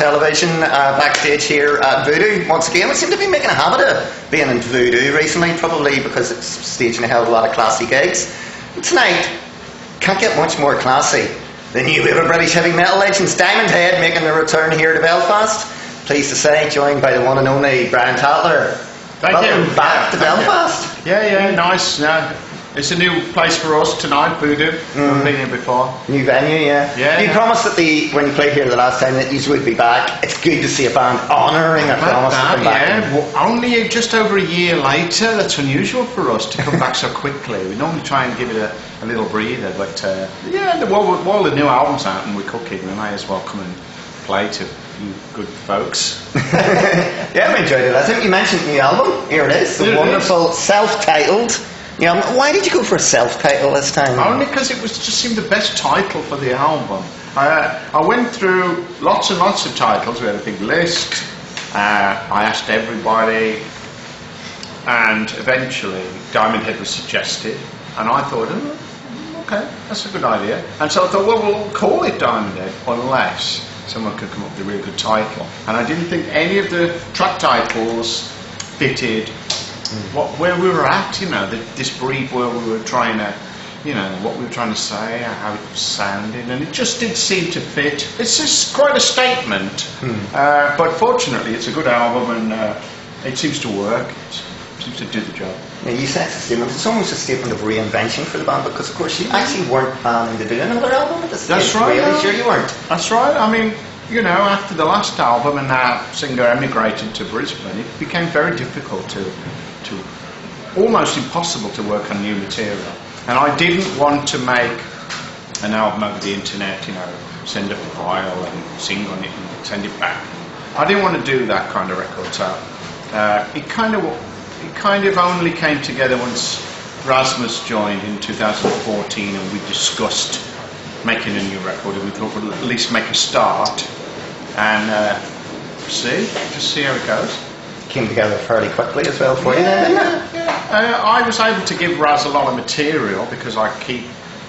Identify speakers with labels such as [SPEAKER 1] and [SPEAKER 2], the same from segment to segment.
[SPEAKER 1] television, backstage here at Voodoo. Once again, we seem to be making a habit of being in Voodoo recently, probably because it's staging a hell of a lot of classy gigs. And tonight, can't get much more classy than you ever British heavy metal legends Diamond Head making their return here to Belfast. Pleased to say, joined by the one and only Brian Tatler. Welcome back to Belfast.
[SPEAKER 2] Yeah, nice. It's a new place for us tonight, Voodoo. We've been here before.
[SPEAKER 1] New venue, yeah. You promised that when you played here the last time that you would be back. It's good to see a band honouring a promise to come back.
[SPEAKER 2] Well, only just over a year later. That's unusual for us to come back so quickly. We normally try and give it a little breather, but while the new album's out and we're cooking, we may as well come and play to you good folks.
[SPEAKER 1] Yeah, we enjoyed it. I think you mentioned the new album. Here it is, the wonderful self-titled. Why did you go for a self-title this time?
[SPEAKER 2] Only because it just seemed the best title for the album. I went through lots and lots of titles. We had a big list. I asked everybody, and eventually Diamond Head was suggested, and I thought, okay, that's a good idea. And so I thought, well, we'll call it Diamond Head unless someone could come up with a really good title. And I didn't think any of the track titles fitted where we were at, this brief where we were trying to, what we were trying to say, how it was sounding, and it just did seem to fit. It's just quite a statement, but fortunately it's a good album and it seems to work. It seems to do the job.
[SPEAKER 1] Yeah, you said it's a statement. It's almost a statement of reinvention for the band because, of course, you actually weren't planning to do another album at this
[SPEAKER 2] That's right.
[SPEAKER 1] Really sure you weren't.
[SPEAKER 2] That's right. I mean, after the last album and our singer emigrated to Brisbane, it became very difficult to almost impossible to work on new material. And I didn't want to make an album over the internet, send a file and sing on it and send it back. I didn't want to do that kind of record, so it kind of only came together once Rasmus joined in 2014 and we discussed making a new record, and we thought we'd at least make a start and just see how it goes.
[SPEAKER 1] Came together fairly quickly as well for you then, didn't it?
[SPEAKER 2] I was able to give Raz a lot of material because I keep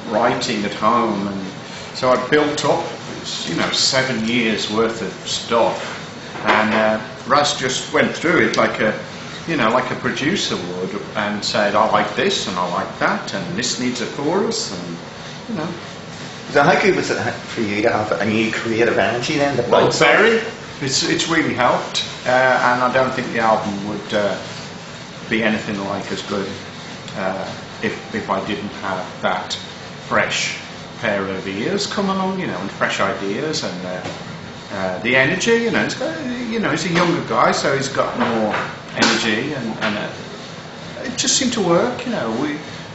[SPEAKER 2] writing at home, and so I built up 7 years worth of stuff, and Raz just went through it like a producer would and said, I like this and I like that and this needs a chorus, and
[SPEAKER 1] So how good was it for you to have a new creative energy then?
[SPEAKER 2] Well, very. It's really helped, and I don't think the album would be anything like as good if I didn't have that fresh pair of ears come along, and fresh ideas and the energy. He's a younger guy, so he's got more energy, and it just seemed to work.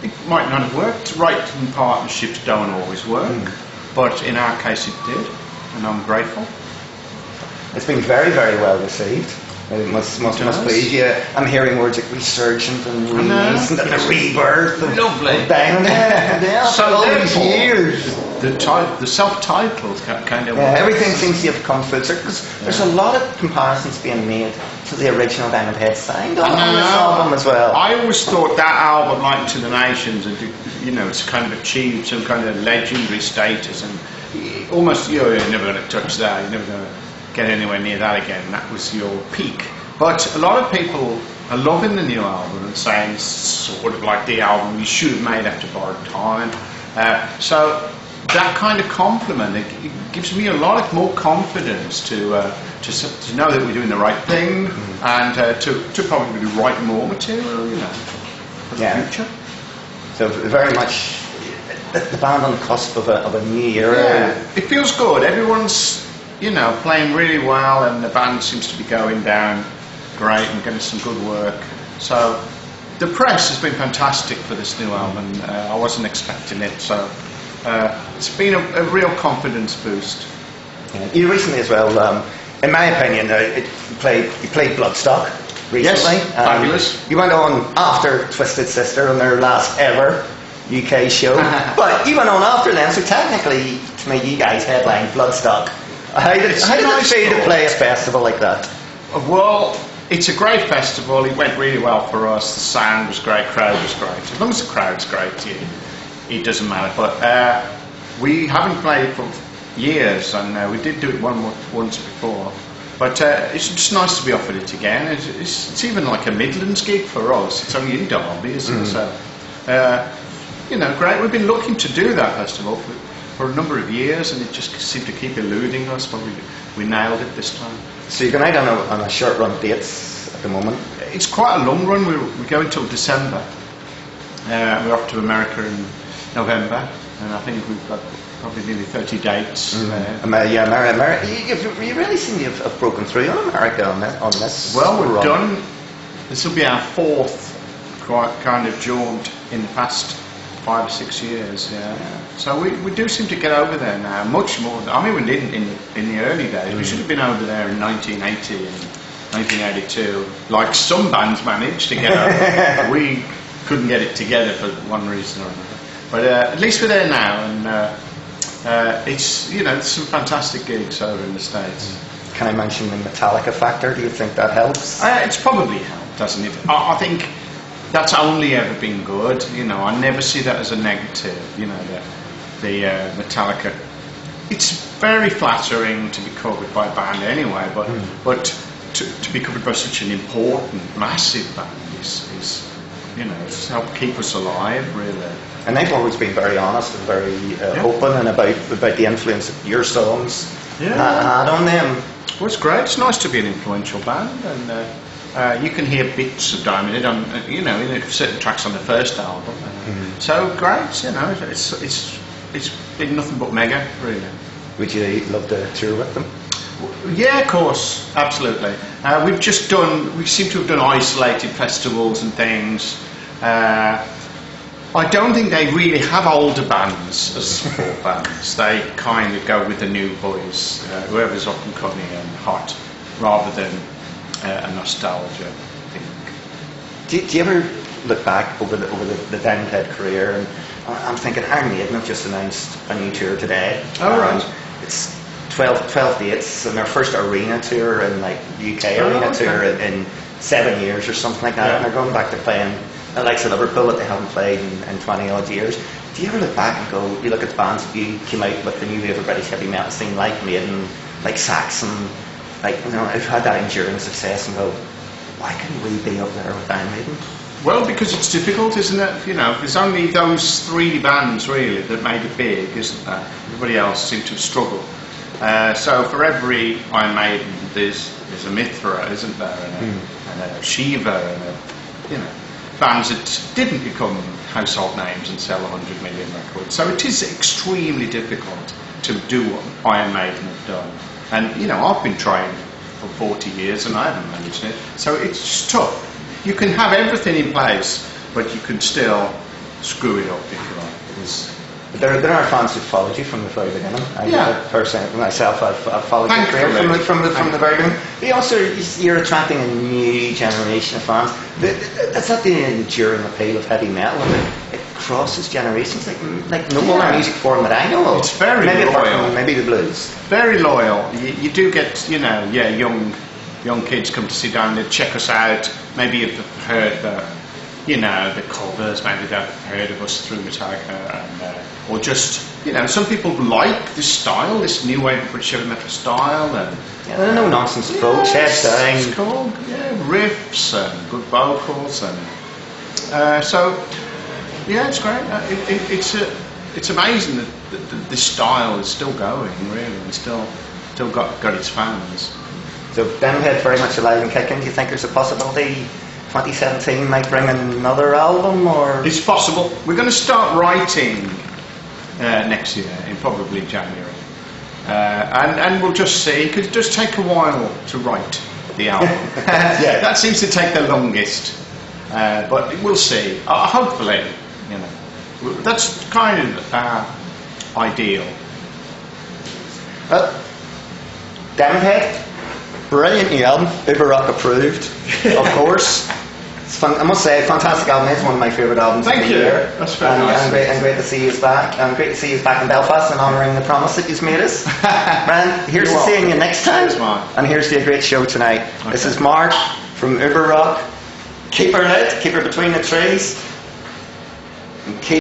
[SPEAKER 2] It might not have worked. Writing partnerships don't always work, but in our case it did, and I'm grateful.
[SPEAKER 1] It's been very, very well received. It must please you. I'm hearing words like resurgent and recent and a rebirth.
[SPEAKER 2] Lovely.
[SPEAKER 1] Diamond Head.
[SPEAKER 2] So
[SPEAKER 1] all these years.
[SPEAKER 2] The self-titled kind of.
[SPEAKER 1] Yeah, everything seems to have come full circle because there's a lot of comparisons being made to the original Diamond Head sound on this album as well.
[SPEAKER 2] I always thought that album, like To the Nations, and it's kind of achieved some kind of legendary status, and almost you're never going to touch that. You're never going to get anywhere near that again. That was your peak. But a lot of people are loving the new album and saying it's sort of like the album you should have made after Borrowed Time. So that kind of compliment, it gives me a lot more confidence to know that we're doing the right thing, and to probably write more material, for the future.
[SPEAKER 1] So very much the band on the cusp of a new era.
[SPEAKER 2] Yeah, it feels good. Everyone's playing really well, and the band seems to be going down great and getting some good work. So the press has been fantastic for this new album. I wasn't expecting it, so it's been a real confidence boost.
[SPEAKER 1] Yeah. You recently as well, in my opinion, you played Bloodstock recently.
[SPEAKER 2] Yes, fabulous.
[SPEAKER 1] You went on after Twisted Sister on their last ever UK show, but you went on after them, so technically, to me, you guys headlined Bloodstock. How did it feel to play a festival like that?
[SPEAKER 2] Well, it's a great festival. It went really well for us. The sound was great, crowd was great. As long as the crowd's great, it doesn't matter. But we haven't played for years, and we did do it once before. But it's just nice to be offered it again. It's even like a Midlands gig for us. It's only in Derby, isn't it? So, great. We've been looking to do that festival for a number of years, and it just seemed to keep eluding us, but we nailed it this time.
[SPEAKER 1] So you're going out on a short run dates at the moment?
[SPEAKER 2] It's quite a long run. We go until December. We're off to America in November, and I think we've got probably nearly 30 dates there.
[SPEAKER 1] America. You really seem to have broken through on America on this.
[SPEAKER 2] Well, we've
[SPEAKER 1] run.
[SPEAKER 2] done. This will be our fourth kind of jaunt in the past 5 or 6 years. Yeah. So we do seem to get over there now, much more. I mean, we didn't in the early days. We should have been over there in 1980 and 1982, like some bands managed to get over. We couldn't get it together for one reason or another. But at least we're there now, and it's some fantastic gigs over in the States.
[SPEAKER 1] Can I mention the Metallica factor? Do you think that helps?
[SPEAKER 2] It's probably helped, doesn't it? I think that's only ever been good. I never see that as a negative. The Metallica. It's very flattering to be covered by a band anyway, but to be covered by such an important, massive band is it's helped keep us alive, really.
[SPEAKER 1] And they've always been very honest and very open and about the influence that your songs had on them.
[SPEAKER 2] Well, it's great. It's nice to be an influential band, and you can hear bits of Diamond in certain tracks on the first album. So great, it's been nothing but mega, really.
[SPEAKER 1] Would you love to tour with them?
[SPEAKER 2] Yeah, of course, absolutely. We seem to have done isolated festivals and things. I don't think they really have older bands as support bands. They kind of go with the new boys, whoever's up and coming and hot, rather than a nostalgia thing.
[SPEAKER 1] Do you ever look back over the Downhead career, and I'm thinking Iron Maiden have just announced a new tour today.
[SPEAKER 2] Oh, right.
[SPEAKER 1] It's 12 dates, and their first arena tour in UK arena tour in 7 years or something like that, and they're going back to playing the likes of Liverpool that they haven't played in 20 odd years. Do you ever look back and go, you look at the bands that you came out with the new wave of British heavy metal scene, like Maiden, like Saxon, who've had that enduring success, and go, why couldn't we be up there with Iron Maiden?
[SPEAKER 2] Well, because it's difficult, isn't it? There's only those 3 bands really that made it big, isn't there? Everybody else seemed to have struggled. So for every Iron Maiden, there's a Mithra, isn't there, and a Shiva, and bands that didn't become household names and sell 100 million records. So it is extremely difficult to do what Iron Maiden have done. And I've been trying for 40 years and I haven't managed it. So it's just tough. You can have everything in place, but you can still screw it up if you like.
[SPEAKER 1] But there are fans who followed you from the very beginning. Personally, myself, I've followed your career from the very beginning. But also, you're attracting a new generation of fans. That's not the enduring appeal of heavy metal. It crosses generations, like no other music form that I know of.
[SPEAKER 2] It's very loyal.
[SPEAKER 1] Maybe the blues.
[SPEAKER 2] Very loyal. You do get, young kids come to sit down, they check us out. Maybe you've heard the covers, maybe they've heard of us through Metallica, or just, some people like this style, this new wave of British heavy metal style, and
[SPEAKER 1] a no nonsense approach, head down.
[SPEAKER 2] It's cool, riffs and good vocals, and it's great. It's amazing that this style is still going, really, and still got its fans.
[SPEAKER 1] So Downhead very much alive and kicking. Do you think there's a possibility 2017 might bring another album, or?
[SPEAKER 2] It's possible. We're going to start writing next year, in probably January, and we'll just see. Because it does take a while to write the album. That seems to take the longest, but we'll see. Hopefully, that's kind of ideal.
[SPEAKER 1] Downhead, brilliant new album, Uber Rock approved, of course. I must say, fantastic album. It's one of my favourite albums of the year.
[SPEAKER 2] That's very nice.
[SPEAKER 1] And great to see you back. And great to see you back in Belfast and honouring the promise that you've made us. Brian, here's to seeing you next time. And here's to a great show tonight. Okay. This is Mark from Uber Rock. Keep her lit, keep her between the trees. And keep